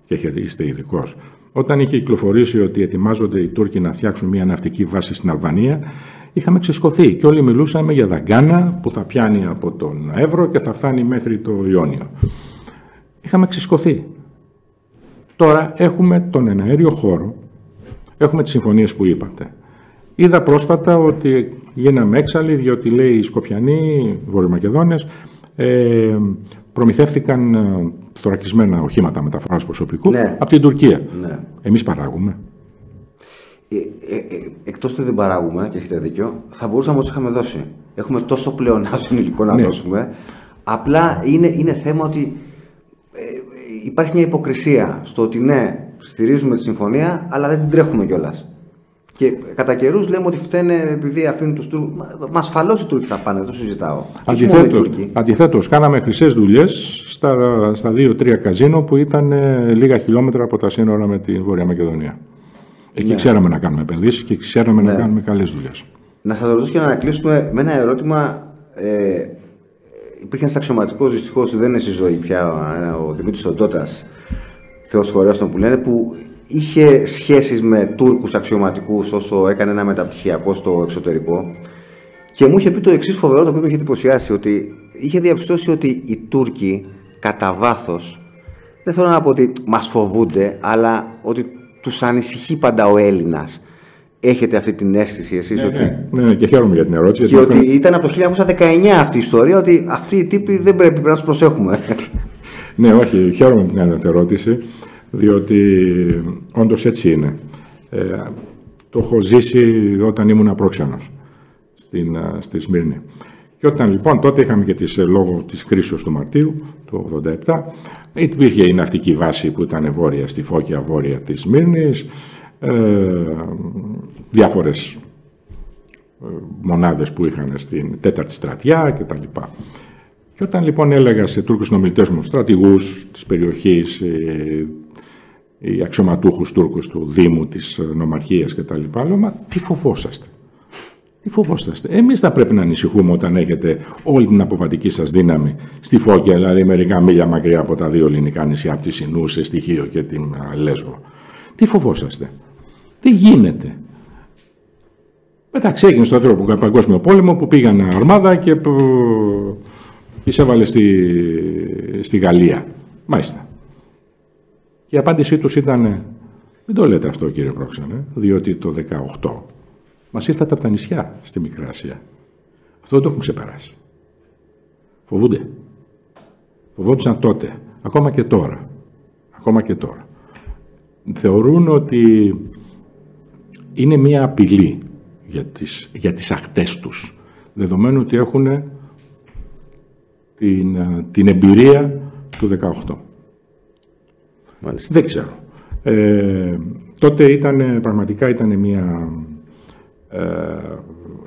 και είστε ειδικός, όταν είχε κυκλοφορήσει ότι ετοιμάζονται οι Τούρκοι να φτιάξουν μια ναυτική βάση στην Αλβανία, είχαμε ξεσκωθεί και όλοι μιλούσαμε για δαγκάνα που θα πιάνει από τον Εύρο και θα φτάνει μέχρι το Ιόνιο. Είχαμε ξεσκωθεί. Τώρα έχουμε τον εναέριο χώρο, έχουμε τις συμφωνίες που είπατε. Είδα πρόσφατα ότι γίναμε έξαλλοι διότι λέει οι Σκοπιανοί, οι Βορειομακεδόνες, προμηθεύτηκαν θωρακισμένα οχήματα μεταφοράς προσωπικού από την Τουρκία. Ναι. Εμείς παράγουμε. Εκτός ότι δεν παράγουμε, και έχετε δίκιο, θα μπορούσαμε να είχαμε δώσει. Έχουμε τόσο πλεονάσιο υλικό να δώσουμε. Απλά είναι θέμα ότι υπάρχει μια υποκρισία στο ότι ναι, στηρίζουμε τη συμφωνία, αλλά δεν την τρέχουμε κιόλας. Και κατά καιρούς λέμε ότι φταίνε επειδή αφήνουν τους Τούρκους. Μα ασφαλώς οι Τούρκοι θα πάνε, δεν το συζητάω. Αντιθέτως, κάναμε χρυσές δουλειές στα 2-3 καζίνο που ήταν λίγα χιλιόμετρα από τα σύνορα με τη Βόρεια Μακεδονία. Εκεί ξέραμε να κάνουμε επενδύσεις και ξέραμε να κάνουμε καλές δουλειές. Να σας ρωτήσω και να κλείσουμε με ένα ερώτημα. Υπήρχε ένας αξιωματικός, δυστυχώς δεν είναι στη ζωή πια, ο Δημήτρης Οντώτας, Θεός χωρέας τον που λένε, που είχε σχέσεις με Τούρκους αξιωματικούς όσο έκανε ένα μεταπτυχιακό στο εξωτερικό και μου είχε πει το εξής φοβερό, το οποίο με είχε εντυπωσιάσει, ότι είχε διαπιστώσει ότι οι Τούρκοι κατά βάθος, δεν θέλω να πω ότι μας φοβούνται, αλλά ότι τους ανησυχεί πάντα ο Έλληνας. Έχετε αυτή την αίσθηση εσείς? Ναι, και χαίρομαι για την ερώτηση. Και ότι ήταν από το 1919 αυτή η ιστορία, ότι αυτοί οι τύποι δεν πρέπει να τους προσέχουμε. Ναι, όχι, χαίρομαι την ερώτηση, διότι όντως έτσι είναι. Το έχω ζήσει όταν ήμουν πρόξενος στη Σμύρνη. Και όταν λοιπόν, τότε είχαμε και λόγω της κρίσεως του Μαρτίου, το 1987, υπήρχε η ναυτική βάση που ήταν βόρεια, στη Φώκια βόρεια της Σμύρνης, διάφορες μονάδες που είχαν στην 4η στρατιά κτλ. Και όταν λοιπόν έλεγα σε Τούρκους συνομιλητές μου, στρατηγούς της περιοχής, οι αξιωματούχους Τούρκους του Δήμου, της Νομαρχίας κτλ. Λέω, μα τι φοβόσαστε? Τι φοβόσαστε? Εμείς θα πρέπει να ανησυχούμε όταν έχετε όλη την αποβατική σας δύναμη στη Φώκια, δηλαδή μερικά μίλια μακριά από τα δύο ελληνικά νησιά, από τη Συνού, σε Στοιχείο και την Λέσβο. Τι φοβόσαστε? Δεν γίνεται. Εντάξει, έγινε στο δεύτερο παγκόσμιο πόλεμο που πήγαν αρμάδα και εισέβαλε στη Γαλλία. Μάλιστα. Και η απάντησή τους ήταν, μην το λέτε αυτό κύριε πρόξενε, διότι το 18 μας ήρθατε από τα νησιά στη Μικρά Ασία. Αυτό δεν το έχουν ξεπεράσει. Φοβούνται. Φοβόντουσαν τότε, ακόμα και τώρα. Ακόμα και τώρα. Θεωρούν ότι είναι μία απειλή για τις ακτές τους, δεδομένου ότι έχουν την εμπειρία του 18. Μάλιστα. Δεν ξέρω. Τότε πραγματικά ήταν μία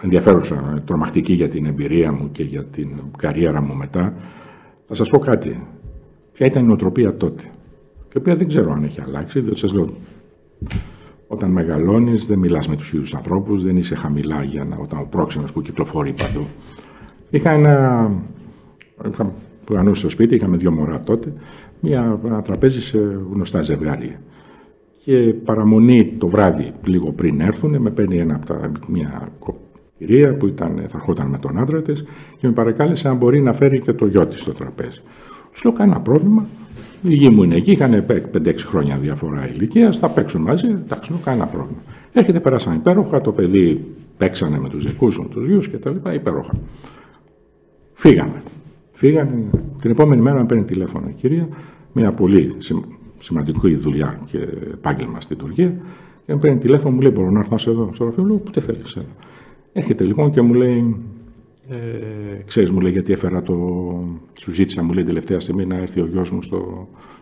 ενδιαφέρουσα, τρομακτική για την εμπειρία μου και για την καριέρα μου μετά. Θα σας πω κάτι. Ποια ήταν η νοοτροπία τότε, η οποία δεν ξέρω αν έχει αλλάξει, διότι σας λέω, όταν μεγαλώνεις δεν μιλάς με τους ίδιους ανθρώπους, δεν είσαι χαμηλά όταν ο πρόξενος που κυκλοφορεί παντού. Που ανούσε στο σπίτι, είχαμε 2 μωρά τότε, ένα τραπέζι σε γνωστά ζευγάρια. Και παραμονή το βράδυ, λίγο πριν έρθουν, με παίρνει μια κυρία που θα ερχόταν με τον άντρα της και με παρακάλεσε αν μπορεί να φέρει και το γιο της στο τραπέζι. Τους λέω: κανένα πρόβλημα. Η γη μου είναι εκεί, είχαν 5-6 χρόνια διαφορά ηλικίας, θα παίξουν μαζί, εντάξει, κανένα πρόβλημα. Έρχεται, περάσαν υπέροχα, το παιδί παίξανε με τους δικούς μου τους γιους κτλ. Υπέροχα. Φύγανε. Την επόμενη μέρα με παίρνει τηλέφωνο η κυρία, μια πολύ σημαντική δουλειά και επάγγελμα στην Τουρκία, και με παίρνει τηλέφωνο, μου λέει: μπορώ να έρθω εδώ στο γραφείο? Λέω: πού θέλεις, έλα. Έρχεται λοιπόν και μου λέει: ξέρεις, μου λέει, γιατί έφερα σου ζήτησα, μου λέει, τελευταία στιγμή να έρθει ο γιος μου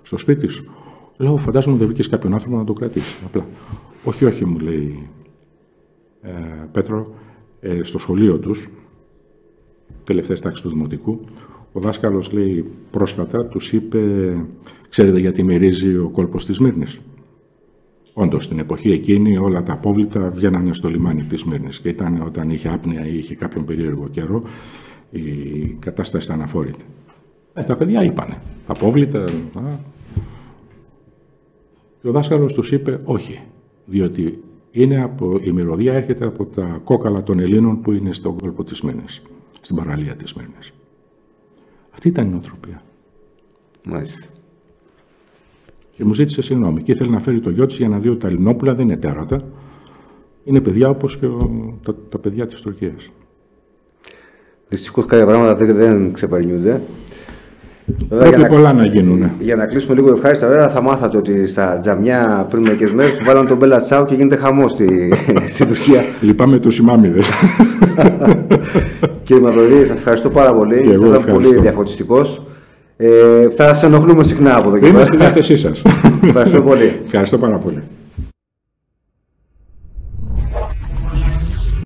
στο σπίτι σου. Λέω: φαντάζομαι δεν βρήκες κάποιον άνθρωπο να το κρατήσει. Απλά. Όχι, μου λέει, Πέτρο, στο σχολείο τους, τελευταίες τάξεις του Δημοτικού, ο δάσκαλος, λέει, πρόσφατα τους είπε: ξέρετε γιατί μυρίζει ο κόλπος της Σμύρνης? Όντως, στην εποχή εκείνη όλα τα απόβλητα βγαίνανε στο λιμάνι της Σμύρνης και ήταν όταν είχε άπνοια ή είχε κάποιον περίεργο καιρό, η κατάσταση ήταν αφόρητη. Τα παιδιά είπανε, απόβλητα. Και ο δάσκαλος τους είπε: όχι, διότι η μυρωδία έρχεται από τα κόκαλα των Ελλήνων που είναι στον κόλπο της Σμύρνης, στην παραλία της Σμύρνης. Αυτή ήταν η νοοτροπία. Μάλιστα. Και μου ζήτησε συγγνώμη και ήθελε να φέρει το γιο της για να δει ότι τα Ελληνόπουλα δεν είναι τέρατα. Είναι παιδιά όπως και τα παιδιά της Τουρκίας. Δυστυχώς κάποια πράγματα δεν ξεπερνιούνται. Πρέπει πολλά να γίνουν. Για να κλείσουμε λίγο ευχάριστα, βέβαια, θα μάθατε ότι στα τζαμιά πριν μερικές μέρες του βάλαν τον Μπέλα Τσάου και γίνεται χαμός στην Τουρκία. Λυπάμαι τους ημάμιδες. Κύριε Μαυροδίδη, σας ευχαριστώ πάρα πολύ. Ήσασταν πολύ διαφωτιστικός. Θα σας ενοχλούμε συχνά από εδώ και πέρα. Είμαι στη διάθεσή σας. Ευχαριστώ πολύ. Ευχαριστώ πάρα πολύ.